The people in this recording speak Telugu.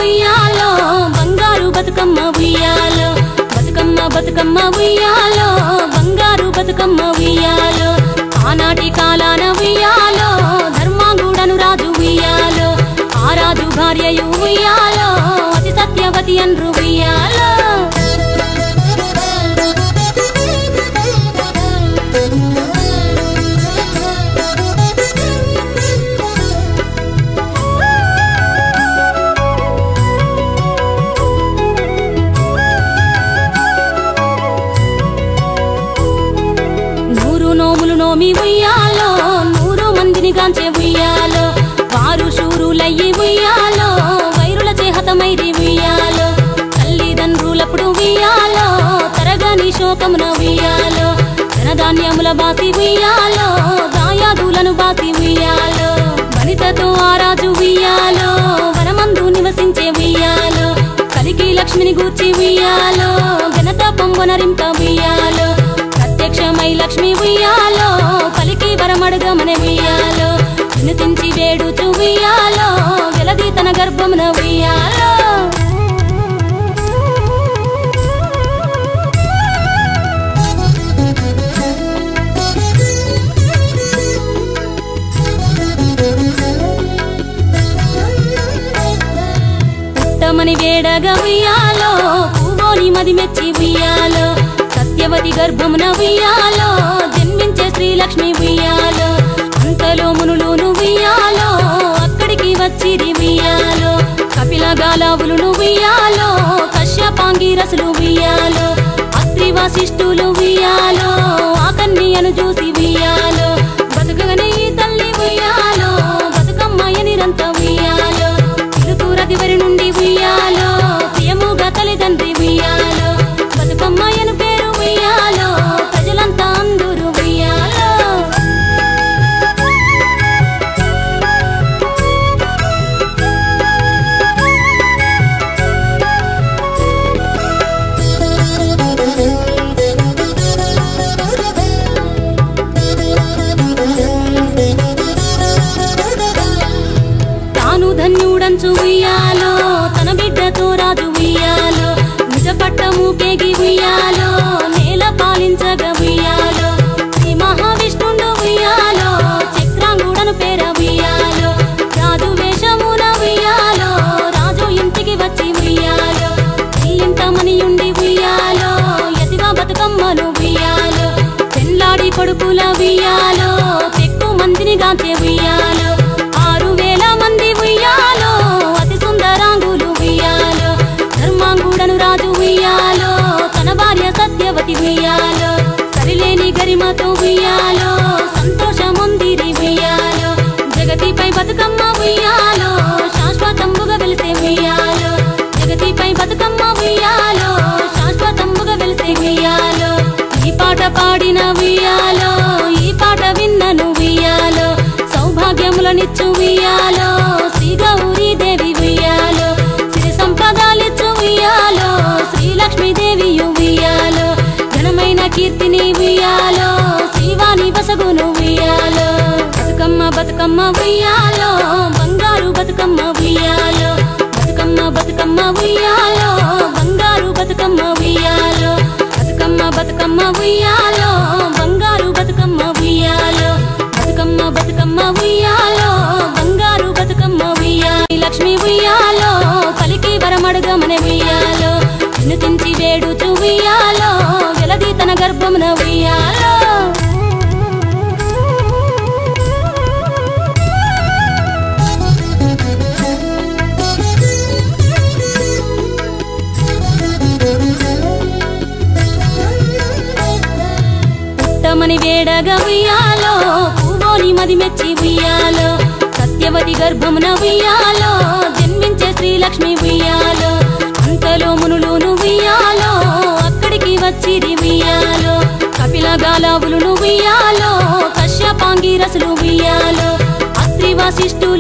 ఉయ్యాలో బంగారు బతుకమ్మ ఉయ్యాలో బతుకమ్మ బతుకమ్మ ఉయ్యాలో బంగారు బతుకమ్మ ఉయ్యాలో ఆనాటి కాలాన ఉయ్యాలో ధర్మాంగుడను రాజు ఉయ్యాలో ఆ రాజు భార్యయు ఉయ్యాలో అతి సత్యవతి అన్రు ఉయ్యాలో నోములు నోమి ఉయ్యాలో 100 మందిని గాంచే ఉయ్యాలో వారు శూరులయ్యి ఉయ్యాలో వైరుల చేహతమైరి ఉయ్యాలో తల్లిదండ్రులప్పుడు ఉయ్యాలో తరగని శోకమున ఉయ్యాలో ధనధాన్యముల బాసి ఉయ్యాలో దాయాదులను బాసి ఉయ్యాలో వనితతో ఆరాజు ఉయ్యాలో వనమందు నివసించే ఉయ్యాలో కలికి లక్ష్మిని గూర్చి ఉయ్యాలో ఘనత పొంగనరింప ఉయ్యాలో ప్రత్యక్షమై లక్ష్మి ఉయ్యాలో పలికి వరమడుగమనే ఉయ్యాలో వినుతించి వేడుచు ఉయ్యాలో వెలది తన గర్భమున ఉయ్యాలో పుట్టమని వేడగా ఉయ్యాలో పూవోని మది మెచ్చి ఉయ్యాలో సత్యవతి గర్భమున ఉయ్యాలో జన్మించే శ్రీలక్ష్మి ఉయ్యాలో అంతలో మునులును ఉయ్యాలో అక్కడికి వచ్చిరి ఉయ్యాలో కపిల గాలావులును ఉయ్యాలో కశ్యపాంగిరసులు ఉయ్యాలో అత్రి వశిష్ఠులు ఉయ్యాలో ఆ కన్యను చూసి ఉయ్యాలో బతుకగనే ఈ తల్లి ఉయ్యాలో బతుకమ్మయనిరంత ఉయ్యాలో తిరుతూరదివరి నుండి ఉయ్యాలో ప్రియముగా తల్లిదండ్రి ఉయ్యాలో బతుకమ్మయను పేరు ఉయ్యాలో ప్రజలంతా అందరూ ఉయ్యాలో తాను ధన్యుడంచు ఉయ్యాలో తన బిడ్డతో రాజు ఉయ్యాలో నిజ పట్టము కేగి ఉయ్యాలో నేల పాలించగా ఉయ్యాలో శ్రీ మహావిష్ణుండు ఉయ్యాలో చక్రాంగుడను పేర ఉయ్యాలో రాజు వేషమున ఉయ్యాలో రాజు ఇంటికి వచ్చి ఉయ్యాలో ఈ ఇంట మనియుండి ఉయ్యాలో యతిగా బతుకమ్మను ఉయ్యాలో పెళ్ళాడి కొడుకుల ఉయ్యాలో ఎక్కువ మందిని గాంచే ఉయ్యాలో 6000 మంది ఉయ్యాలో అతి సుందరాంగులు ఉయ్యాలో ధర్మాంగుడను రాజు ఉయ్యాలో తన భార్య సత్యవతి ఉయ్యాలో సరిలేని గరిమతో ఉయ్యాలో సంతోషముందిరి ఉయ్యాలో జగతిపై బతుకమ్మ ఉయ్యాలో శాశ్వతంబుగా వెలిసే ఉయ్యాలో జగతిపై బతుకమ్మ ఉయ్యాలో శాశ్వతంబుగా వెలిసే ఉయ్యాలో ఈ పాట పాడిన ఉయ్యాలో ఈ పాట విన్నను ఉయ్యాలో సౌభాగ్యములనిచ్చు ఉయ్యాలో శ్రీ గౌరీ దేవి ఉయ్యాలో సిరి సంపదాలిచ్చు ఉయ్యాలో శ్రీలక్ష్మీదేవి ఉయ్యాలో ఘనమైన కీర్తిని ఉయ్యాలో శ్రీవాణి బసగును ఉయ్యాలో బతుకమ్మ బతుకమ్మ ఉయ్యాలో బంగారు బతుకమ్మ ఉయ్యాలో బతుకమ్మ బతుకమ్మ ఉయ్యాలో బంగారు బతుకమ్మ ఉయ్యాలో బతుకమ్మ బతుకమ్మ ఉయ్యాలో బంగారు బతుకమ్మ ఉయ్యాలో బతుకమ్మ బతుకమ్మ ఉయ్యాలో బంగారు బతుకమ్మ ఉయ్యాలో లక్ష్మి ఉయ్యాలో పలికి వరమడుగమనే ఉయ్యాలో వినుతించి వేడుచు ఉయ్యాలో వెలది తన గర్భమున ఉయ్యాలో పుట్టమని వేడగా ఉయ్యాలో పూవోని మది మెచ్చి ఉయ్యాలో సత్యవతి గర్భమున ఉయ్యాలో జన్మించే శ్రీలక్ష్మి ఉయ్యాలో అంతలో మునులును ఉయ్యాలో అక్కడికి వచ్చిరి ఉయ్యాలో కపిల గాలావులును ఉయ్యాలో కశ్యపాంగిరసులు ఉయ్యాలో అత్రి వశిష్ఠులు